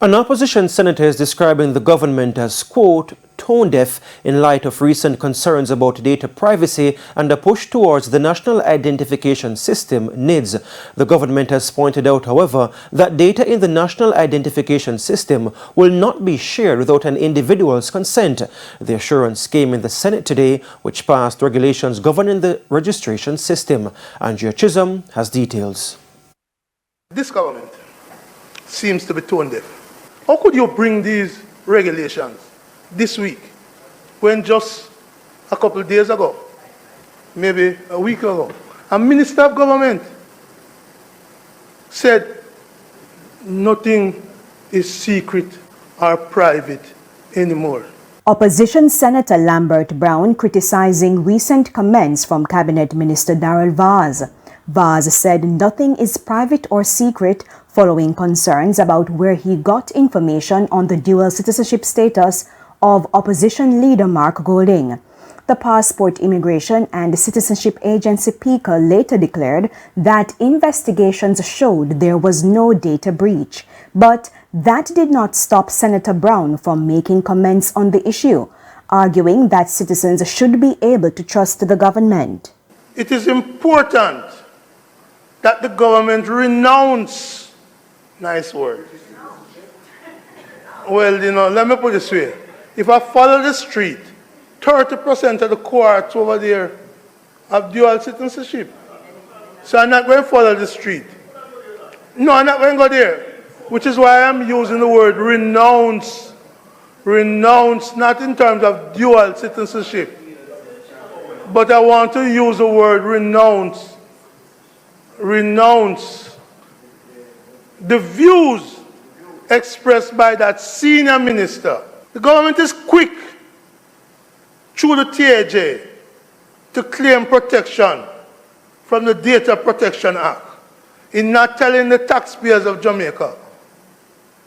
An opposition senator is describing the government as, quote, tone deaf in light of recent concerns about data privacy and a push towards the National Identification System, NIDS. The government has pointed out, however, that data in the National Identification System will not be shared without an individual's consent. The assurance came in the Senate today, which passed regulations governing the registration system. Andrea Chisholm has details. This government seems to be tone deaf. How could you bring these regulations this week when just a couple of days ago, maybe a week ago, a minister of government said nothing is secret or private anymore? Opposition Senator Lambert Brown criticizing recent comments from Cabinet Minister Darrell Vaz. Vaz said nothing is private or secret following concerns about where he got information on the dual citizenship status of opposition leader Mark Golding. The Passport Immigration and Citizenship Agency PICA later declared that investigations showed there was no data breach, but that did not stop Senator Brown from making comments on the issue, arguing that citizens should be able to trust the government. It is important that the government renounce, nice word. Well, let me put it this way. If I follow the street, 30% of the cohorts over there have dual citizenship. So I'm not going to follow the street. No, I'm not going to go there. Which is why I'm using the word renounce. Renounce, not in terms of dual citizenship. But I want to use the word renounce. Renounce the views expressed by that senior minister. The government is quick through the TVJ to claim protection from the Data Protection Act in not telling the taxpayers of Jamaica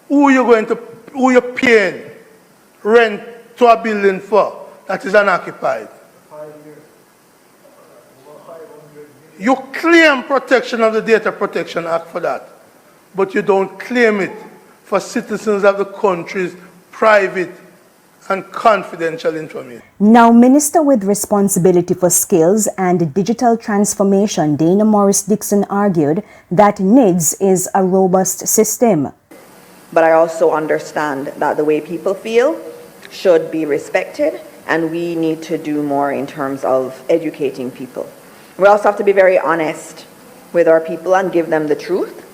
who you're paying rent to a building for that is unoccupied. You claim protection of the Data Protection Act for that, but you don't claim it for citizens of the country's private and confidential information. Now, Minister with responsibility for skills and digital transformation, Dana Morris Dixon, argued that NIDS is a robust system. But I also understand that the way people feel should be respected, and we need to do more in terms of educating people. We also have to be very honest with our people and give them the truth.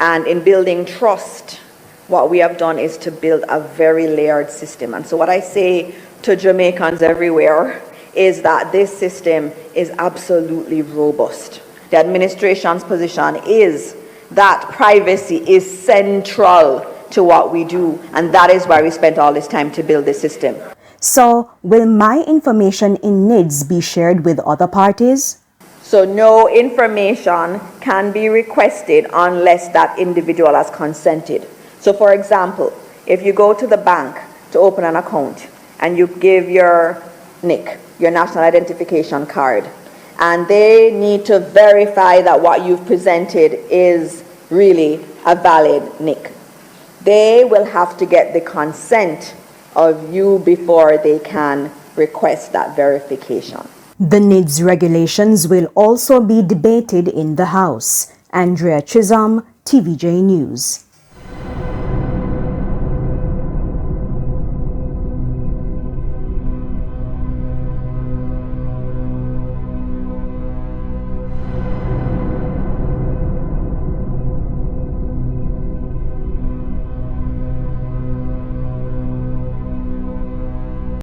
And in building trust, what we have done is to build a very layered system. And so what I say to Jamaicans everywhere is that this system is absolutely robust. The administration's position is that privacy is central to what we do, and that is why we spent all this time to build this system. So, will my information in NIDS be shared with other parties? So no information can be requested unless that individual has consented. So for example, if you go to the bank to open an account and you give your NIC, your national identification card, and they need to verify that what you've presented is really a valid NIC, they will have to get the consent of you before they can request that verification. The NIDS regulations will also be debated in the House. Andrea Chisholm, TVJ News.